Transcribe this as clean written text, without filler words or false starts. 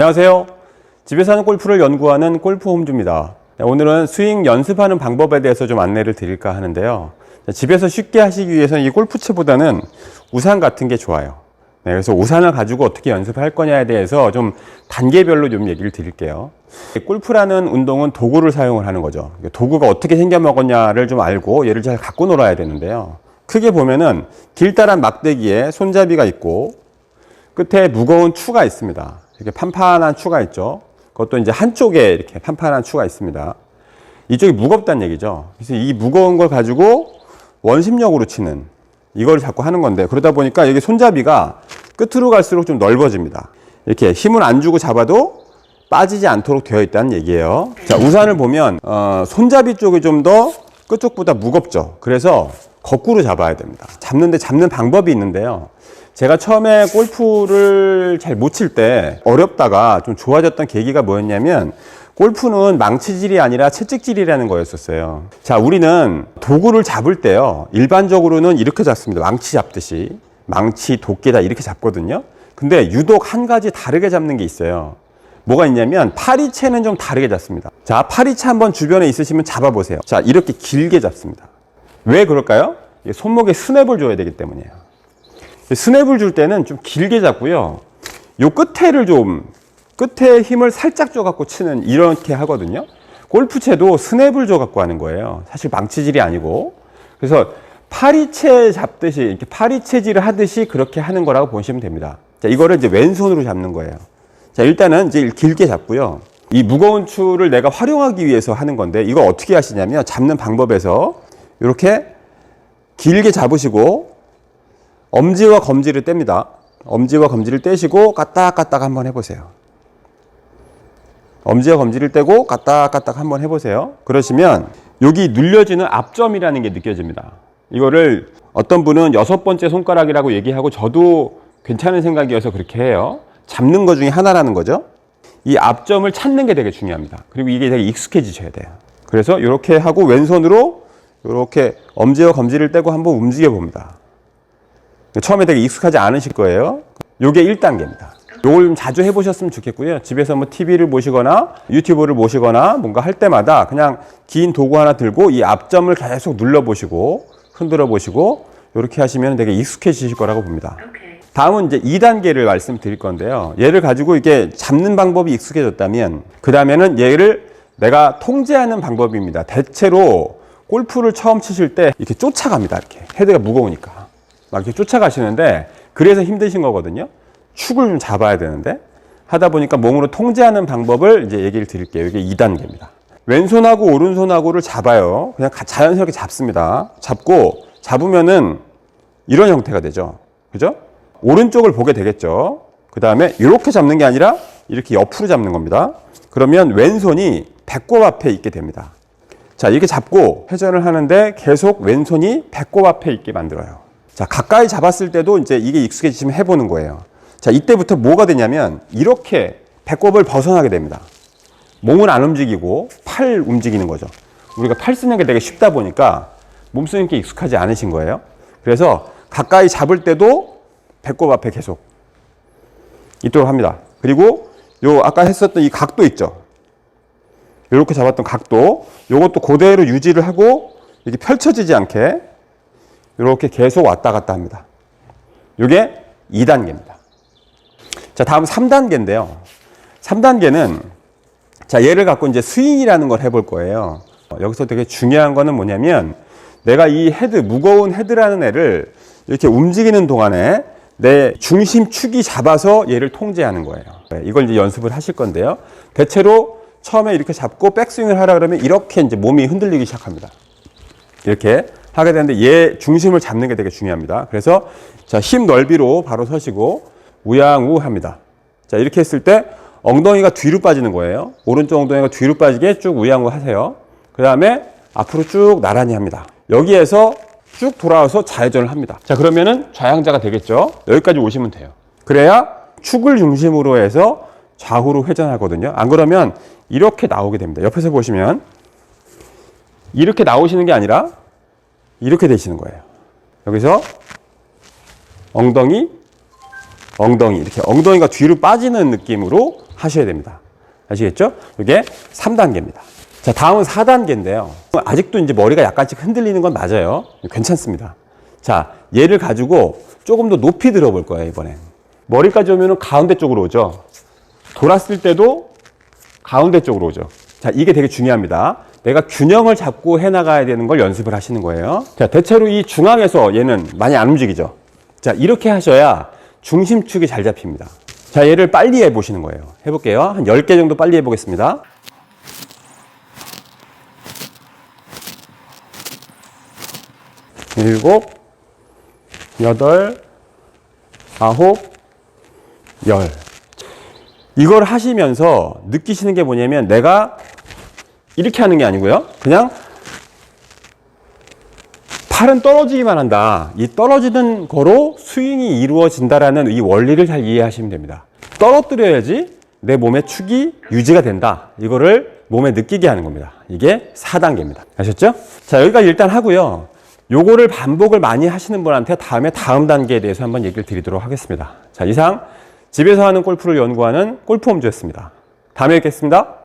안녕하세요. 집에서 하는 골프를 연구하는 골프홈즈입니다. 오늘은 스윙 연습하는 방법에 대해서 좀 안내를 드릴까 하는데요. 집에서 쉽게 하시기 위해서는 이 골프채보다는 우산 같은 게 좋아요. 그래서 우산을 가지고 어떻게 연습을 할 거냐에 대해서 좀 단계별로 좀 얘기를 드릴게요. 골프라는 운동은 도구를 사용을 하는 거죠. 도구가 어떻게 생겨먹었냐를 좀 알고 얘를 잘 갖고 놀아야 되는데요. 크게 보면은 길다란 막대기에 손잡이가 있고 끝에 무거운 추가 있습니다. 이렇게 판판한 추가 있죠. 그것도 이제 한쪽에 이렇게 판판한 추가 있습니다. 이쪽이 무겁다는 얘기죠. 그래서 이 무거운 걸 가지고 원심력으로 치는 이걸 자꾸 하는 건데, 그러다 보니까 여기 손잡이가 끝으로 갈수록 좀 넓어집니다. 이렇게 힘을 안 주고 잡아도 빠지지 않도록 되어 있다는 얘기예요. 자, 우산을 보면 손잡이 쪽이 좀 더 끝쪽보다 무겁죠. 그래서 거꾸로 잡아야 됩니다. 잡는 방법이 있는데요. 제가 처음에 골프를 잘 못 칠 때 어렵다가 좀 좋아졌던 계기가 뭐였냐면, 골프는 망치질이 아니라 채찍질이라는 거였었어요. 자, 우리는 도구를 잡을 때요, 일반적으로는 이렇게 잡습니다. 망치 잡듯이. 망치, 도끼다 이렇게 잡거든요. 근데 유독 한 가지 다르게 잡는 게 있어요. 뭐가 있냐면 파리채는 좀 다르게 잡습니다. 자, 파리채 한번 주변에 있으시면 잡아보세요. 자, 이렇게 길게 잡습니다. 왜 그럴까요? 손목에 스냅을 줘야 되기 때문이에요. 스냅을 줄 때는 좀 길게 잡고요. 요 끝에 힘을 살짝 줘갖고 치는, 이렇게 하거든요. 골프채도 스냅을 줘갖고 하는 거예요. 사실 망치질이 아니고. 그래서 파리채 잡듯이, 이렇게 파리채질을 하듯이 그렇게 하는 거라고 보시면 됩니다. 자, 이거를 이제 왼손으로 잡는 거예요. 자, 일단은 이제 길게 잡고요. 이 무거운 추를 내가 활용하기 위해서 하는 건데, 이거 어떻게 하시냐면, 잡는 방법에서 이렇게 길게 잡으시고, 엄지와 검지를 뗍니다. 엄지와 검지를 떼시고 까딱까딱 한번 해보세요. 엄지와 검지를 떼고 까딱까딱 한번 해보세요. 그러시면 여기 눌려지는 앞점이라는 게 느껴집니다. 이거를 어떤 분은 6번째 손가락이라고 얘기하고, 저도 괜찮은 생각이어서 그렇게 해요. 잡는 것 중에 하나라는 거죠. 이 앞점을 찾는 게 되게 중요합니다. 그리고 이게 되게 익숙해지셔야 돼요. 그래서 이렇게 하고 왼손으로 이렇게 엄지와 검지를 떼고 한번 움직여 봅니다. 처음에 되게 익숙하지 않으실 거예요. 요게 1단계입니다. 요걸 좀 자주 해보셨으면 좋겠고요. 집에서 뭐 TV를 보시거나 유튜브를 보시거나 뭔가 할 때마다 그냥 긴 도구 하나 들고 이 앞점을 계속 눌러보시고 흔들어 보시고 이렇게 하시면 되게 익숙해지실 거라고 봅니다. 다음은 이제 2단계를 말씀드릴 건데요. 얘를 가지고 이게 잡는 방법이 익숙해졌다면, 그 다음에는 얘를 내가 통제하는 방법입니다. 대체로 골프를 처음 치실 때 이렇게 쫓아갑니다. 이렇게 헤드가 무거우니까. 막 이렇게 쫓아가시는데, 그래서 힘드신 거거든요. 축을 좀 잡아야 되는데, 하다 보니까 몸으로 통제하는 방법을 이제 얘기를 드릴게요. 이게 2단계입니다. 왼손하고 오른손하고를 잡아요. 그냥 자연스럽게 잡습니다. 잡으면은 이런 형태가 되죠. 그죠? 오른쪽을 보게 되겠죠. 그 다음에 이렇게 잡는 게 아니라 이렇게 옆으로 잡는 겁니다. 그러면 왼손이 배꼽 앞에 있게 됩니다. 자, 이렇게 잡고 회전을 하는데 계속 왼손이 배꼽 앞에 있게 만들어요. 자, 가까이 잡았을 때도 이제 이게 익숙해지시면 해보는 거예요. 자, 이때부터 뭐가 되냐면 이렇게 배꼽을 벗어나게 됩니다. 몸은 안 움직이고 팔 움직이는 거죠. 우리가 팔 쓰는 게 되게 쉽다 보니까 몸 쓰는 게 익숙하지 않으신 거예요. 그래서 가까이 잡을 때도 배꼽 앞에 계속 있도록 합니다. 그리고 요 아까 했었던 이 각도 있죠. 이렇게 잡았던 각도, 요것도 그대로 유지를 하고 이렇게 펼쳐지지 않게 이렇게 계속 왔다 갔다 합니다. 이게 2단계입니다. 자, 다음 3단계인데요. 3단계는, 자, 얘를 갖고 이제 스윙이라는 걸 해볼 거예요. 여기서 되게 중요한 거는 뭐냐면, 내가 이 무거운 헤드라는 애를 이렇게 움직이는 동안에 내 중심축이 잡아서 얘를 통제하는 거예요. 이걸 이제 연습을 하실 건데요. 대체로 처음에 이렇게 잡고 백스윙을 하라 그러면 이렇게 이제 몸이 흔들리기 시작합니다. 이렇게 하게 되는데 얘 중심을 잡는 게 되게 중요합니다. 그래서 자, 힘 넓이로 바로 서시고 우양우 합니다. 자, 이렇게 했을 때 엉덩이가 뒤로 빠지는 거예요. 오른쪽 엉덩이가 뒤로 빠지게 쭉 우양우 하세요. 그 다음에 앞으로 쭉 나란히 합니다. 여기에서 쭉 돌아와서 좌회전을 합니다. 자, 그러면은 좌양자가 되겠죠. 여기까지 오시면 돼요. 그래야 축을 중심으로 해서 좌우로 회전하거든요. 안 그러면 이렇게 나오게 됩니다. 옆에서 보시면 이렇게 나오시는 게 아니라 이렇게 되시는 거예요. 여기서 엉덩이 이렇게 엉덩이가 뒤로 빠지는 느낌으로 하셔야 됩니다. 아시겠죠? 이게 3단계입니다. 자, 다음은 4단계인데요. 아직도 이제 머리가 약간씩 흔들리는 건 맞아요. 괜찮습니다. 자, 얘를 가지고 조금 더 높이 들어볼 거예요, 이번엔. 머리까지 오면은 가운데 쪽으로 오죠. 돌았을 때도 가운데 쪽으로 오죠. 자, 이게 되게 중요합니다. 내가 균형을 잡고 해나가야 되는 걸 연습을 하시는 거예요. 자, 대체로 이 중앙에서 얘는 많이 안 움직이죠. 자, 이렇게 하셔야 중심축이 잘 잡힙니다. 자, 얘를 빨리 해보시는 거예요. 해볼게요. 한 10개 정도 빨리 해보겠습니다. 7, 8, 9, 10. 이걸 하시면서 느끼시는 게 뭐냐면 내가 이렇게 하는 게 아니고요. 그냥 팔은 떨어지기만 한다. 이 떨어지는 거로 스윙이 이루어진다라는 이 원리를 잘 이해하시면 됩니다. 떨어뜨려야지 내 몸의 축이 유지가 된다. 이거를 몸에 느끼게 하는 겁니다. 이게 4단계입니다. 아셨죠? 자, 여기까지 일단 하고요. 요거를 반복을 많이 하시는 분한테 다음에 다음 단계에 대해서 한번 얘기를 드리도록 하겠습니다. 자, 이상 집에서 하는 골프를 연구하는 골프홈즈였습니다. 다음에 뵙겠습니다.